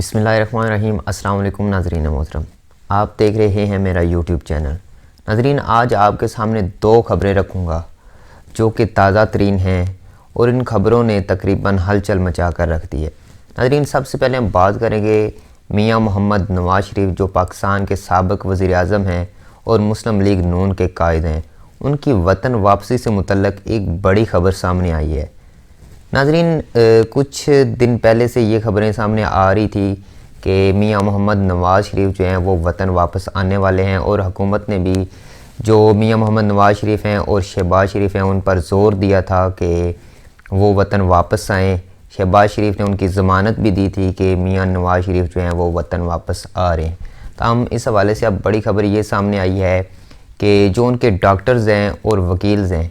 बिस्मिल्लाहिर्रहमानिर्रहीम। अस्सलाम वालेकुम नाज़रीन मोहतरम, आप देख रहे हैं मेरा यूट्यूब चैनल। नाज़रीन, आज आपके सामने दो ख़बरें रखूँगा जो कि ताज़ा तरीन हैं और इन ख़बरों ने तकरीबन हलचल मचा कर रख दी है। नाज़रीन, सबसे पहले हम बात करेंगे मियाँ मोहम्मद नवाज़ शरीफ, जो पाकिस्तान के साबिक़ वज़ीर-ए-आज़म हैं और मुस्लिम लीग नून के कायद हैं। उनकी वतन वापसी से मुतल्लक़ एक बड़ी ख़बर सामने आई है। नाज़रीन, कुछ दिन पहले से ये ख़बरें सामने आ रही थी कि मियाँ मोहम्मद नवाज़ शरीफ जो हैं वो वतन वापस आने वाले हैं, और हुकूमत ने भी जो मियाँ मोहम्मद नवाज़ शरीफ हैं और शहबाज शरीफ हैं उन पर ज़ोर दिया था कि वो वतन वापस आएँ। शहबाज शरीफ ने उनकी ज़मानत भी दी थी कि मियाँ नवाज़ शरीफ जो हैं वो वतन वापस आ रहे हैं। ताहम इस हवाले से अब बड़ी ख़बर ये सामने आई है कि जो उनके डॉक्टर्स हैं और वकील्स हैं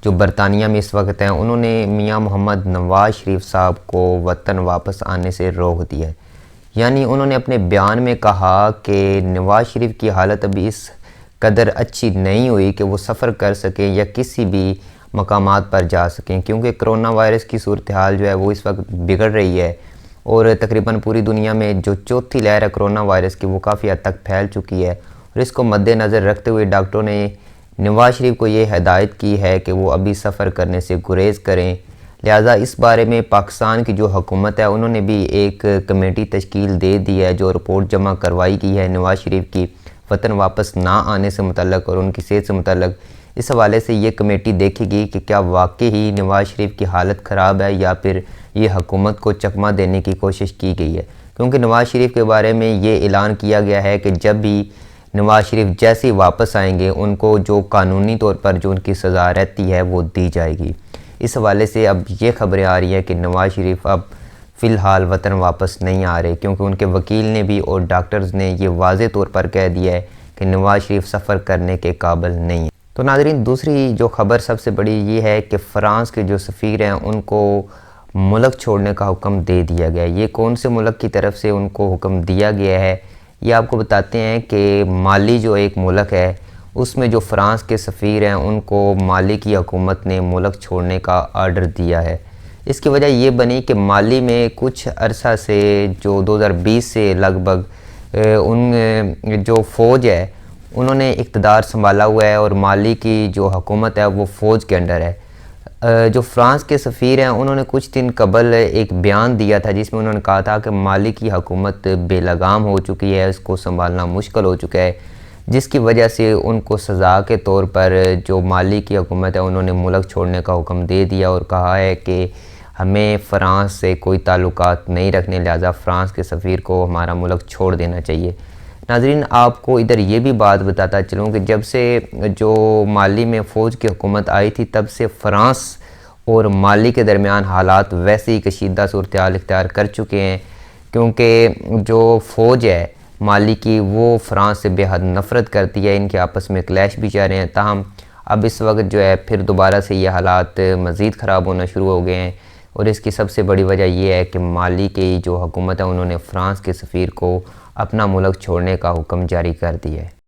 जो बरतानिया में इस वक्त हैं, उन्होंने मियाँ मोहम्मद नवाज़ शरीफ साहब को वतन वापस आने से रोक दिया है। यानी उन्होंने अपने बयान में कहा कि नवाज़ शरीफ की हालत अभी इस कदर अच्छी नहीं हुई कि वो सफ़र कर सकें या किसी भी मकामात पर जा सकें, क्योंकि कोरोना वायरस की सूरत हाल जो है वो इस वक्त बिगड़ रही है और तकरीबन पूरी दुनिया में जो चौथी लहर है कोरोना वायरस की वो काफ़ी हद तक फैल चुकी है। और इसको मद्देनज़र रखते हुए डॉक्टरों ने नवाज़ शरीफ को ये हिदायत की है कि वो अभी सफ़र करने से गुरेज़ करें। लिहाजा इस बारे में पाकिस्तान की जो हुकूमत है उन्होंने भी एक कमेटी तश्कील दे दी है जो रिपोर्ट जमा करवाई गई है नवाज़ शरीफ की वतन वापस ना आने से मुतल्लक़ और उनकी सेहत से मुतल्लक़। इस हवाले से ये कमेटी देखेगी कि क्या वाकई ही नवाज़ शरीफ की हालत ख़राब है या फिर ये हुकूमत को चकमा देने की कोशिश की गई है, क्योंकि नवाज़ शरीफ के बारे में ये ऐलान किया गया है कि जब भी नवाज़ शरीफ जैसे ही वापस आएंगे उनको जो कानूनी तौर पर जो उनकी सज़ा रहती है वो दी जाएगी। इस हवाले से अब ये ख़बरें आ रही हैं कि नवाज़ शरीफ अब फ़िलहाल वतन वापस नहीं आ रहे, क्योंकि उनके वकील ने भी और डॉक्टर्स ने ये वाज़े तौर पर कह दिया है कि नवाज़ शरीफ सफ़र करने के काबिल नहीं है। तो नाज़रीन, दूसरी जो ख़बर सबसे बड़ी ये है कि फ़्रांस के जो सफ़ीर हैं उनको मुल्क छोड़ने का हुक्म दे दिया गया है। ये कौन से मुल्क की तरफ से उनको हुक्म दिया गया है ये आपको बताते हैं कि माली जो एक मुल्क है उसमें जो फ़्रांस के सफ़ीर हैं उनको माली की हुकूमत ने मुल्क छोड़ने का आर्डर दिया है। इसकी वजह ये बनी कि माली में कुछ अरसा से जो 2020 से लगभग उन जो फ़ौज है उन्होंने इक़्तिदार संभाला हुआ है और माली की जो हुकूमत है वो फ़ौज के अंडर है। जो फ़्रांस के सफ़ीर हैं उन्होंने कुछ दिन कबल एक बयान दिया था जिसमें उन्होंने कहा था कि माली की हुकूमत बेलगाम हो चुकी है, इसको संभालना मुश्किल हो चुका है, जिसकी वजह से उनको सज़ा के तौर पर जो माली की हुकूमत है उन्होंने मुल्क छोड़ने का हुक्म दे दिया और कहा है कि हमें फ़्रांस से कोई ताल्लुकात नहीं रखने, लिहाजा फ़्रांस के सफ़ीर को हमारा मुल्क छोड़ देना चाहिए। नाज़रीन, आपको इधर ये भी बात बताता चलूँ कि जब से जो माली में फ़ौज की हुकूमत आई थी तब से फ़्रांस और माली के दरमियान हालात वैसे ही कशीदा सूरत हाल इख्तियार कर चुके हैं, क्योंकि जो फ़ौज है माली की वो फ़्रांस से बेहद नफ़रत करती है, इनके आपस में क्लैश भी जा रहे हैं। ताहम अब इस वक्त जो है फिर दोबारा से ये हालात मज़ीद ख़राब होना शुरू हो गए हैं और इसकी सबसे बड़ी वजह यह है कि माली की जो हुकूमत है उन्होंने फ़्रांस के सफ़ीर को अपना मुल्क छोड़ने का हुक्म जारी कर दिया है।